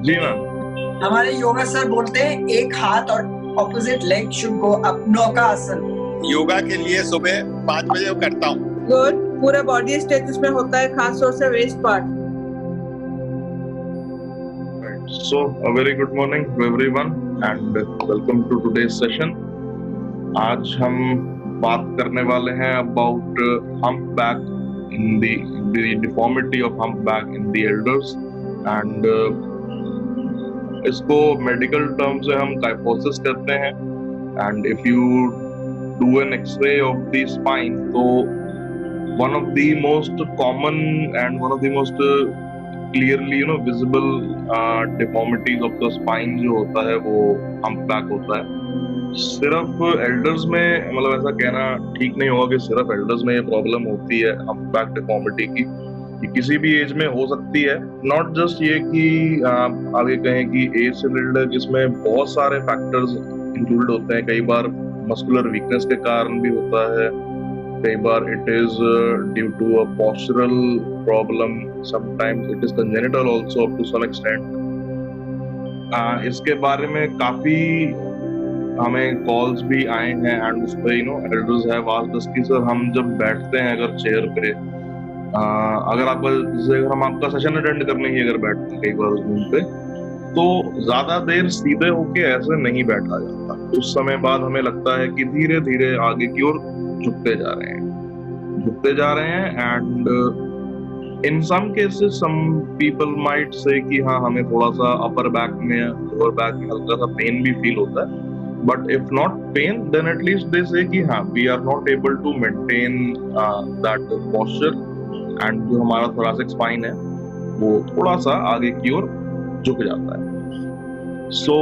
जी ma'am. हमारे yoga sir बोलते हैं एक हाथ और opposite leg should go up, नौका आसन। योगा के लिए सुबह 5 बजे करता हूँ। गुड। पूरा बॉडी स्ट्रेच इसमें होता है, खास तौर से west part. So a very good morning to everyone and welcome to today's session. आज हम बात करने वाले हैं about humpback in the deformity of humpback in the elders and इसको मेडिकल टर्म से हम kyphosis कहते हैं and if you do an X-ray of the spine तो one of the most common and one of the most clearly visible deformities of the spine जो होता है वो humpback होता है। सिर्फ एल्डर्स में मतलब ऐसा कहना ठीक नहीं होगा कि सिर्फ एल्डर्स में ये प्रॉब्लम होती है humpback deformity की, ये किसी भी एज में हो सकती है। नॉट जस्ट ये कि आप आगे कहें कि एज से रिलेटेड, इसमें बहुत सारे फैक्टर्स इंक्लूड होते हैं। कई बार मस्कुलर वीकनेस के कारण भी होता है, कई बार it is due to a postural problem, sometimes it is congenital also up to some extent. इसके बारे में काफी हमें कॉल्स भी आए हैं एंड उस पे एल्डर्स हैव आस्क्ड अस कि सर हम जब बैठते हैं अगर चेयर पे, अगर आपका जैसे अगर हम आपका सेशन अटेंड करने ही अगर बैठते हैं कई बार उस रूम पे, तो ज्यादा देर सीधे होके ऐसे नहीं बैठा जाता। उस समय बाद हमें लगता है कि धीरे धीरे आगे की ओर झुकते जा रहे हैं and in some cases some people might say कि हाँ हमें थोड़ा सा अपर बैक में लोअर बैक में हल्का सा पेन भी फील होता है, but if not pain then at least they say कि हाँ we are not able to maintain that posture and जो हमारा थोरैसिक स्पाइन है वो थोड़ा सा आगे की ओर झुक जाता है। सो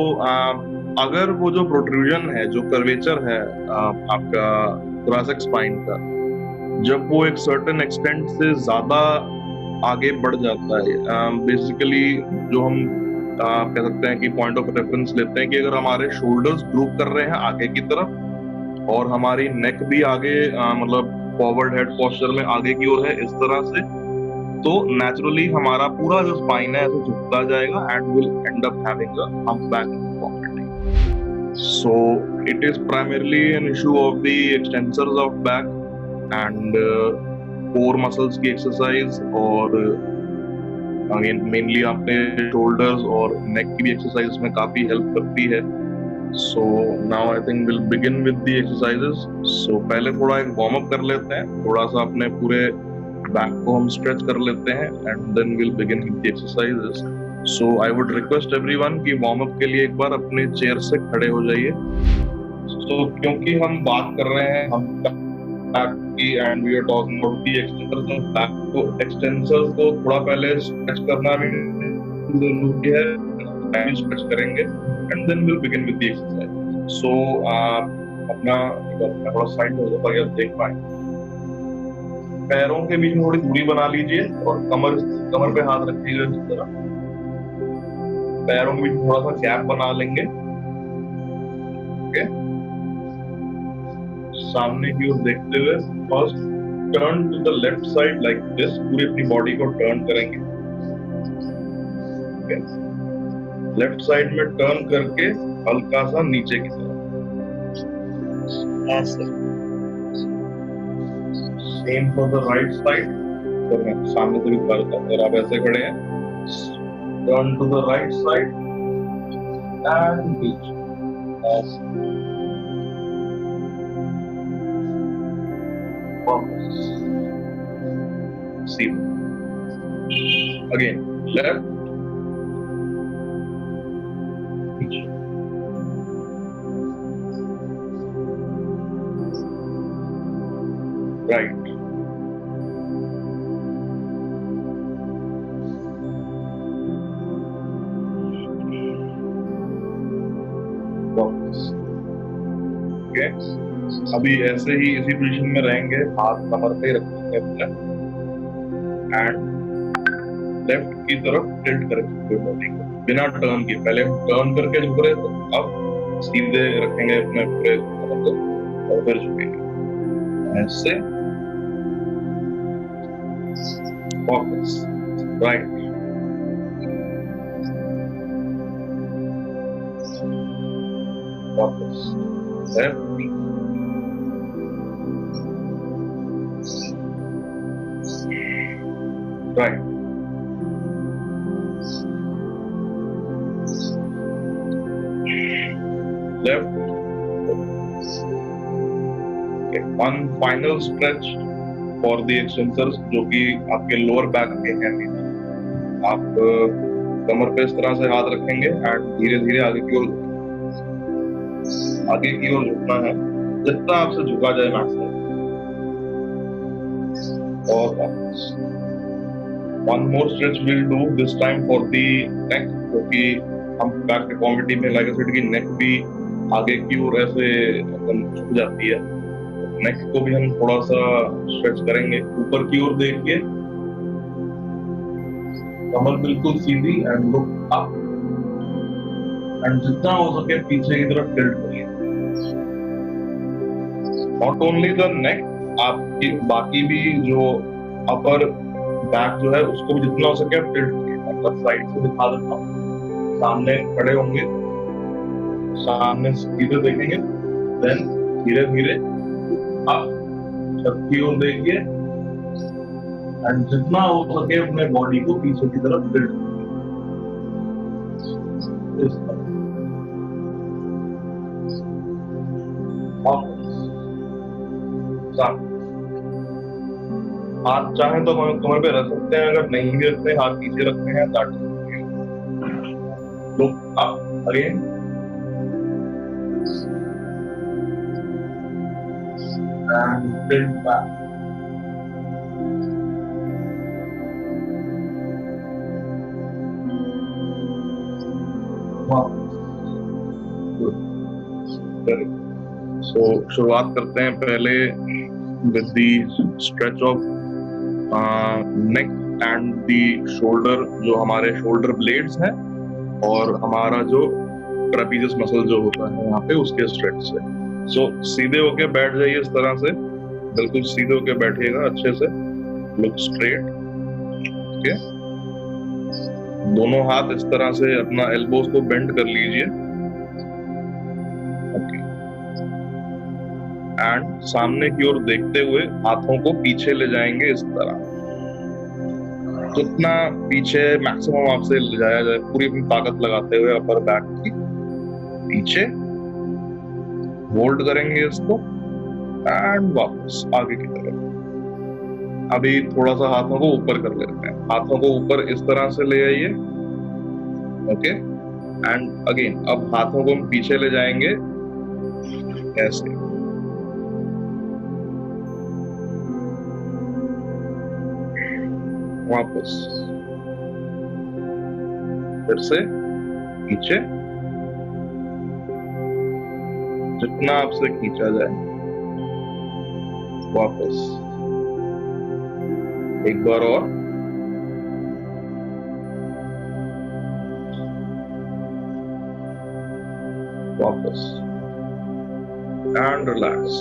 अगर वो जो प्रोट्रूजन है, जो कर्वेचर है आपका थोरैसिक स्पाइन का, जब वो एक सर्टेन एक्सटेंट से ज्यादा आगे बढ़ जाता है, बेसिकली जो हम कह सकते हैं कि पॉइंट ऑफ रेफरेंस लेते हैं कि अगर हमारे शोल्डर्स ग्रूव कर रहे हैं आगे की तरफ और हमारी नेक भी आगे मतलब फॉरवर्ड हेड पोस्चर में आगे की ओर है इस तरह से, तो नेचुरली हमारा पूरा जो स्पाइन है ऐसे झुकता जाएगा and will and up having a humpback deformity. So it is primarily an issue of the extensors of back and core muscles की exercise और अगेन मेनली आपने शोल्डर्स और नेक की भी एक्सरसाइज में काफी हेल्प करती है। So now I think will begin with the exercises. So पहले थोड़ा एक वार्म अप कर लेते हैं, थोड़ा सा अपने पूरे बैक को हम स्ट्रेच कर लेते हैं and then will begin with the exercises. So I would request everyone कि वार्म अप के लिए एक बार अपने चेयर से खड़े हो जाइए। सो क्योंकि हम बात कर रहे हैं हम बैक की and we are talking about the extensors of back, तो एक्सटेंसर्स को थोड़ा पहले स्ट्रेच करना भी जरूरी है, स्ट्रेच करेंगे and then will begin with the exercise. So अपना थोड़ा साइड हो जाता है आप देख पाए, पैरों के बीच में थोड़ी दूरी बना लीजिए और कमर पे हाथ रखिएगा इस तरह, पैरों के बीच थोड़ा सा गैप बना लेंगे। ओके, सामने की ओर देखते हुए first turn to the left side like this, पूरी अपनी बॉडी को टर्न करेंगे। ओके, लेफ्ट साइड में टर्न करके हल्का सा नीचे की तरफ ऐसे। Same for the right side, तो मैं सामने से भी करता हूं, अगर आप ऐसे खड़े हैं turn to the right side and नीचे ऐसे। See again, left, right, okay. अभी ऐसे ही इसी पोजीशन में रहेंगे, हाथ कमर पे रखेंगे अपने एंड लेफ्ट की तरफ टिल्ट करेंगे बॉडी को बिना टर्न किए। पहले हम टर्न करके झुक रहे थे, अब सीधे रखेंगे अपने पूरे कमर को और फिर झुकेंगे ऐसे। वापस राइट वापस left, right, left. One final stretch for the extensors, जो कि आपके लोअर बैक के हैं। आप कमर पे इस तरह से हाथ रखेंगे एंड धीरे धीरे आगे की ओर झुकना है, जितना आपसे झुका जाए मैक्सिमम। और one more stretch will do this time for the neck, क्योंकि हम बैक डिफॉर्मिटी में लाइक आई सेड की नेक भी आगे की ओर ऐसे झुक जाती है। नेक को भी हम थोड़ा सा स्ट्रेच करेंगे, ऊपर की ओर देखिए, कमर बिल्कुल सीधी एंड लुक अप, एंड जितना हो सके पीछे की तरफ टिल्ट करिए। नॉट ओनली द नेक, आपकी बाकी भी जो अपर बैक जो है उसको भी जितना हो सके आप टिल्ट करिए। मतलब साइड से दिखा देता हूँ, सामने खड़े होंगे, सामने सीधे देखेंगे, देन धीरे धीरे आप छत की ओर देखिए एंड जितना हो सके अपने बॉडी को पीछे की तरफ टिल्ट इस तरह। हाथ चाहे तो कमर पे रख सकते हैं, अगर नहीं भी रखते हाथ पीछे रखते हैं that look up again and tilt back. Wow. Good. Very good. So शुरुआत करते हैं पहले with the stretch of neck and the shoulder, जो हमारे shoulder blades हैं, और हमारा जो trapezius muscle जो होता है यहाँ पे उसके stretch से। सो सीधे होके बैठ जाइए इस तरह से, बिल्कुल सीधे होके बैठिएगा अच्छे से, लुक स्ट्रेट। ओके, दोनों हाथ इस तरह से अपना एल्बोज को बेंड कर लीजिए। ओके, एंड सामने की ओर देखते हुए हाथों को पीछे ले जाएंगे इस तरह, जितना पीछे मैक्सिमम आपसे ले जाया जाए, पूरी अपनी ताकत लगाते हुए अपर बैक की पीछे होल्ड करेंगे इसको एंड वापस आगे की तरफ। अभी थोड़ा सा हाथों को ऊपर कर लेते हैं, हाथों को ऊपर इस तरह से ले आइए। ओके, एंड अगेन अब हाथों को हम पीछे ले जाएंगे ऐसे, वापस फिर से पीछे, जितना आपसे खींचा जाए, वापस एक बार और, वापस एंड रिलैक्स।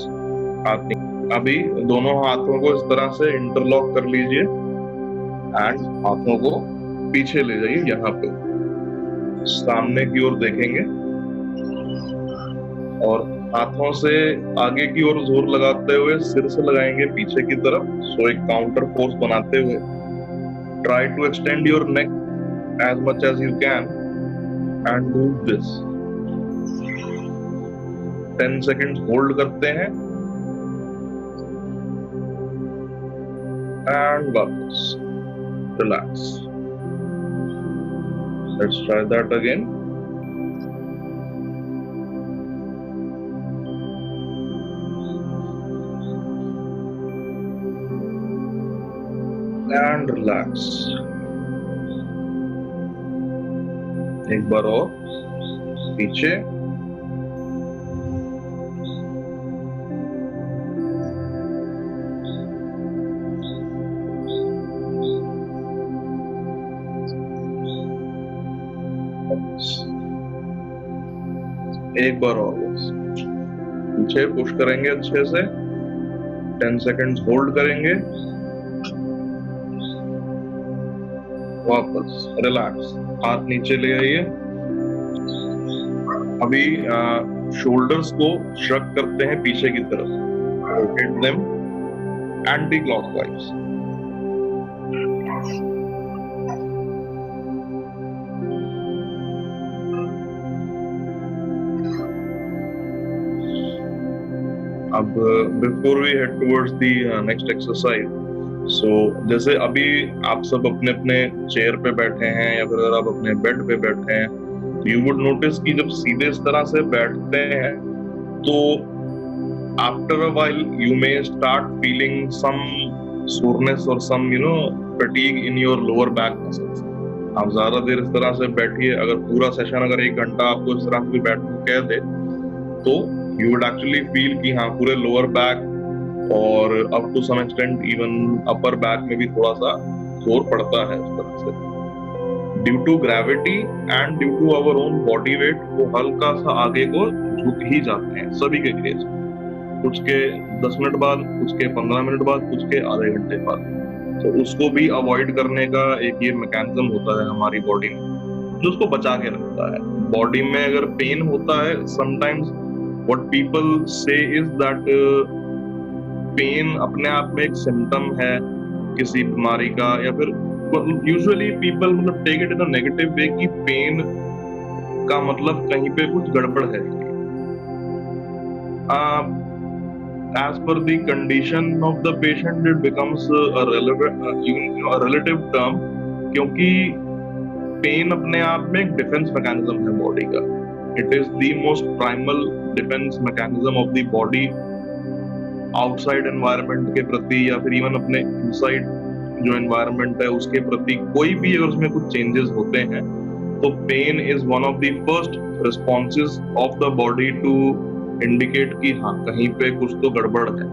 अभी दोनों हाथों को इस तरह से इंटरलॉक कर लीजिए एंड हाथों को पीछे ले जाइए, यहाँ पे सामने की ओर देखेंगे और हाथों से आगे की ओर जोर लगाते हुए सिर से लगाएंगे पीछे की तरफ। सो एक काउंटर फोर्स बनाते हुए try to extend your neck as much as you can and do this. 10 seconds hold करते हैं एंड वापस relax. Let's try that again. And relax. एक बार और पीछे, एक बार और पीछे पुश करेंगे अच्छे से, 10 सेकेंड्स होल्ड करेंगे, वापस रिलैक्स, हाथ नीचे ले आइए। अभी शोल्डर्स को श्रग करते हैं पीछे की तरफ, रोटेट देम एंटी क्लॉकवाइज। अब before we head towards the next exercise, so जैसे अभी आप सब अपने अपने चेयर पे बैठे हैं या फिर अगर आप अपने बेड पे बैठे हैं, तो यू वुड नोटिस कि जब सीधे इस तरह से बैठते हैं तो after a while you may start feeling some soreness और some fatigue in your lower back muscles. आप ज्यादा देर इस तरह से बैठिए, अगर पूरा सेशन अगर 1 घंटा आपको इस तरह से भी बैठने कह दे तो यू वुड एक्चुअली फील कि हाँ पूरे लोअर बैक और up to some extent even upper back में भी थोड़ा सा जोर पड़ता है उस तरह से। Due to gravity and due to our own body weight वो हल्का सा आगे को झुक ही जाते हैं सभी के केस, कुछ के 10 मिनट बाद, कुछ के 15 मिनट बाद, कुछ के आधे घंटे बाद। तो उसको भी अवॉइड करने का एक ये मैकेनिज्म होता है हमारी बॉडी में जो उसको बचा के रखता है। बॉडी में अगर पेन होता है, समटाइम्स व्हाट पीपल से इज दैट पेन अपने आप में एक सिम्टम है किसी बीमारी का, या फिर यूजुअली पीपल मतलब take it in a negative way कि पेन का मतलब कहीं पे कुछ गड़बड़ है। As per the condition of the patient, it becomes a relative term, क्योंकि पेन अपने आप में एक डिफेंस मैकेनिज्म है बॉडी का। It is the most primal defence mechanism of the body outside environment के प्रति, या फिर इवन अपने इनसाइड जो एनवायरनमेंट है उसके प्रति कोई भी अगर उसमें कुछ चेंजेस होते हैं तो pain is one of the first responses of the body to indicate कि हाँ कहीं पे कुछ तो गड़बड़ है।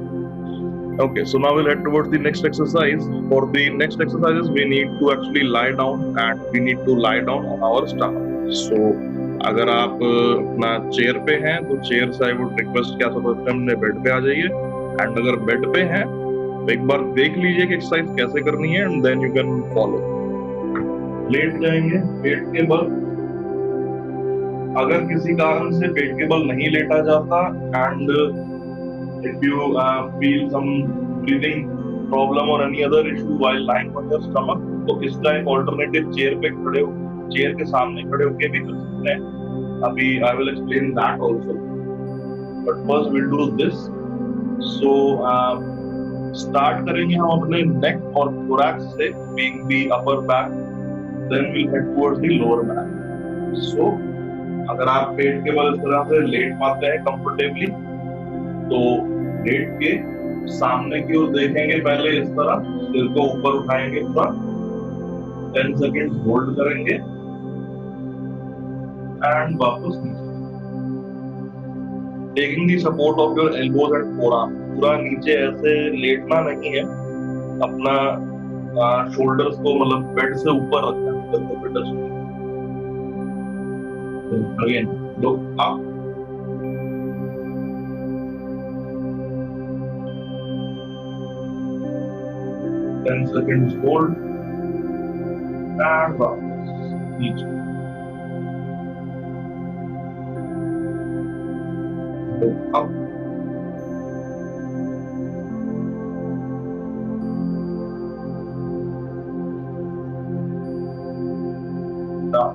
Okay, so now we'll head towards the next exercise. For the next exercises, we need to actually lie down and we need to lie down on our stomach. So, अगर आप अपना चेयर पे हैं तो चेयर से आई would request क्या सबसे अपने बेड पे आ जाइए, एंड अगर बेड पे हैं तो एक बार देख लीजिए कि एक्सरसाइज कैसे करनी है and then you can follow. लेट जाएंगे पेट के बल। अगर किसी कारण से पेट के बल नहीं लेटा जाता and if you feel some breathing problem or any other issue while lying on your stomach, तो इसका एक alternative चेयर पे खड़े हो, चेयर के सामने खड़े होके भी कर सकते हैं। अभी I will explain that also, but first we'll do this. So start करेंगे हम अपने neck और thorax से, being the upper back, then we'll head towards the lower back. So अगर आप पेट के बल इस तरह से लेट पाते हैं comfortably, तो लेट के सामने की ओर देखेंगे, पहले इस तरह सिर को ऊपर उठाएंगे पूरा, 10 सेकेंड्स होल्ड करेंगे एंड वापस नीचे। Taking the support of your elbows and forearm, पूरा नीचे ऐसे लेटना नहीं है, अपना शोल्डर्स को मतलब बेड से ऊपर रखना है। Again look up, 10 seconds hold and वापस नीचे। Look up, down।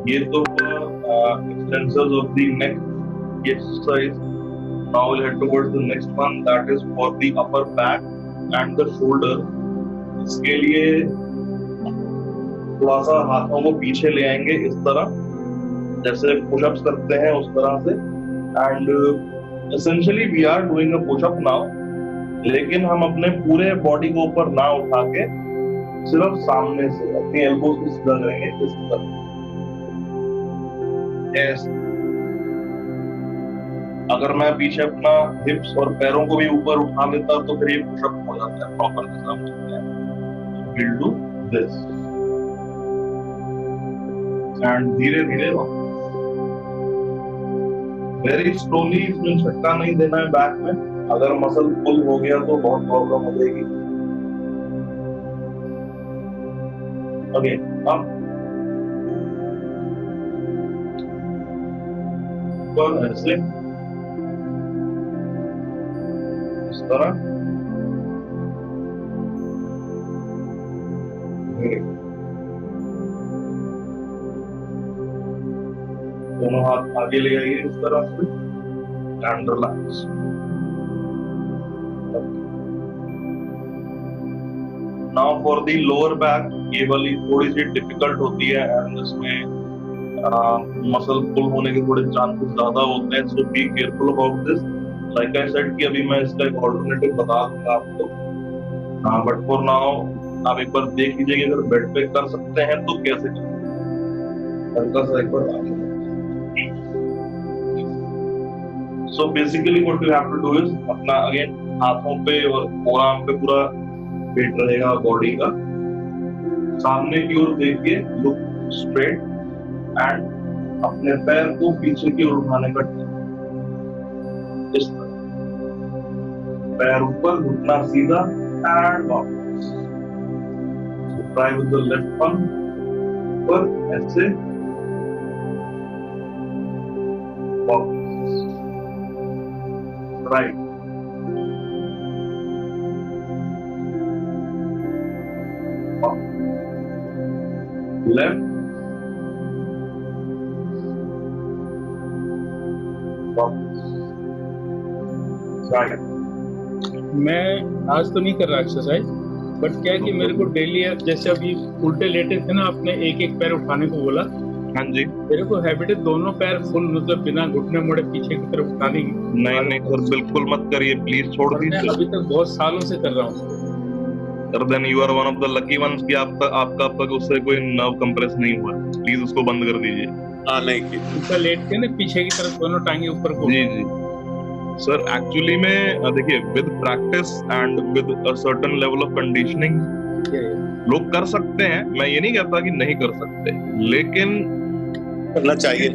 ये तो extensors of the neck exercise। Now we'll head towards the next one, that is for the upper back and the shoulder. इसके लिए थोड़ा सा हाथों को पीछे ले आएंगे इस तरह, जैसे पुशअप्स करते हैं उस तरह से, and essentially we are doing a push-up now, लेकिन हम अपने पूरे बॉडी को ऊपर ना उठा के सिर्फ सामने से अपनी एल्बोज को सीधा करेंगे इस तरह। yes. अगर मैं पीछे अपना हिप्स और पैरों को भी ऊपर उठा लेता तो फिर ये पुशअप हो जाता है प्रॉपर निजाम चलता है। विल डू दिस एंड धीरे धीरे वेरी स्लोली, इसमें झटका नहीं देना है बैक में, अगर मसल पुल हो गया तो बहुत प्रॉब्लम हो जाएगी। अगेन अप ऊपर ऐसे इस तरह दोनों हाथ आगे ले आइए इस तरह से and relax. Now for the lower back, ये वाली थोड़ी सी डिफिकल्ट होती है एंड इसमें मसल पुल होने के थोड़े चांसेस ज्यादा होते हैं, so be careful about this. Like I said कि अभी मैं इसका एक ऑल्टरनेटिव बता दूंगा आपको, बट फॉर नाउ आप एक बार देख लीजिए कि अगर बेड पे कर सकते हैं तो कैसे करें। हल्का सा एक बार so basically what you have to do is अपना अगेन हाथों पे और फोरआर्म पे पूरा वेट रहेगा बॉडी का, सामने की ओर देखिए, लुक स्ट्रेट एंड अपने पैर को पीछे की ओर उठाने का इस तरह, पैर ऊपर, घुटना सीधा एंड वापस। Try with the left one ऊपर ऐसे वापस, राइट लेफ्ट राइट। मैं आज तो नहीं कर रहा एक्सरसाइज, बट क्या है कि मेरे को डेली जैसे अभी उल्टे लेटे थे ना, आपने एक एक पैर उठाने को बोला। हाँ जी, मेरे को हैबिट है दोनों पैर फुल मतलब बिना घुटने मोड़े पीछे की तरफ उठाने की। नहीं सर, बिल्कुल मत करिए प्लीज, छोड़ दीजिए। अभी तक बहुत सालों से कर रहा हूँ। Sir then you are one of the lucky ones कि आपका अब तक उससे कोई नर्व कंप्रेस नहीं हुआ। प्लीज उसको बंद कर दीजिए। हाँ नहीं की ऊपर लेट के ना पीछे की तरफ दोनों टांगे ऊपर को। जी जी सर, एक्चुअली में देखिए with practice and with a certain level of conditioning लोग कर सकते हैं, मैं ये नहीं कहता कि नहीं कर सकते, लेकिन करना चाहिए।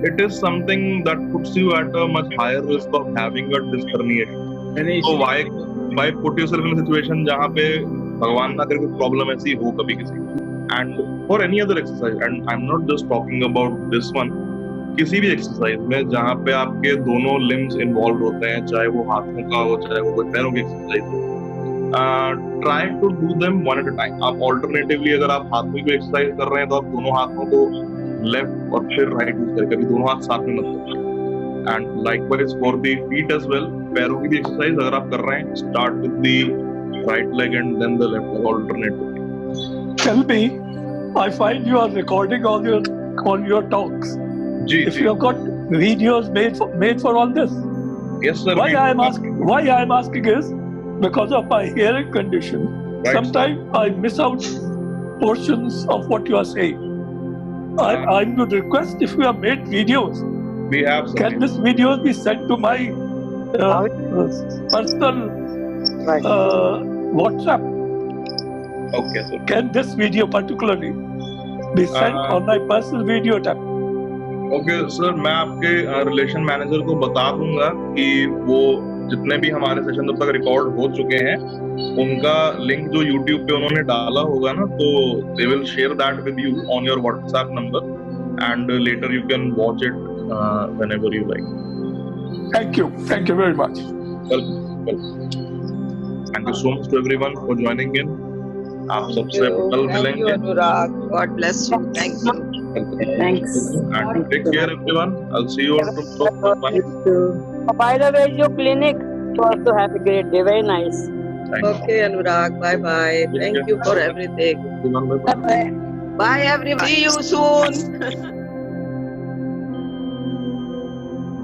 It is something that puts you at a much higher risk of having a disk herniation। तो why put yourself in a situation जहां पे भगवान ना करे कोई प्रॉब्लम ऐसी हो कभी किसी को। And for any other exercise, and I am not just talking about this one, किसी भी एक्सरसाइज में जहां पे आपके दोनों लिम्स इन्वॉल्व होते हैं, चाहे वो हाथों का हो चाहे वो कोई पैरों की एक्सरसाइज हो, try to do them one at a time. आप ऑल्टरनेटिवली अगर आप हाथों की एक्सरसाइज कर रहे हैं तो आप दोनों हाथों को लेफ्ट और फिर राइट यूज करके, कभी दोनों हाथ साथ में मत करें। And likewise for the feet as well, पैरों की भी एक्सरसाइज अगर आप कर रहे हैं, start with the right leg and then the left leg alternatively. Tell me, I find you are recording all your talks. जी If you have got videos made for all this, yes sir. why I am asking is because of my hearing condition. Right. Sometimes I miss out portions of what you are saying. I would request if you have made videos, We have some. can this videos be sent to my personal WhatsApp? Okay sir. Can this video particularly be sent on my personal video tab? Okay sir, मैं आपके relation manager को बता दूंगा कि वो जितने भी हमारे सेशन अब तक रिकॉर्ड हो चुके हैं उनका लिंक जो YouTube पे उन्होंने डाला होगा ना, तो they will share that with you on your WhatsApp number and later you can watch it whenever you like. Thank you very much. Welcome. Thank you so much to everyone for joining in. आप सबसे कल मिलेंगे। Anurag, God bless you, thank you. Thanks. And take care everyone. I'll see you all tomorrow. Bye. By the way, your clinic to also have a great day. Very nice. Thank you. Okay, Anurag, bye bye. Thank you for everything. Everyone, bye. Bye, everybody. See you soon.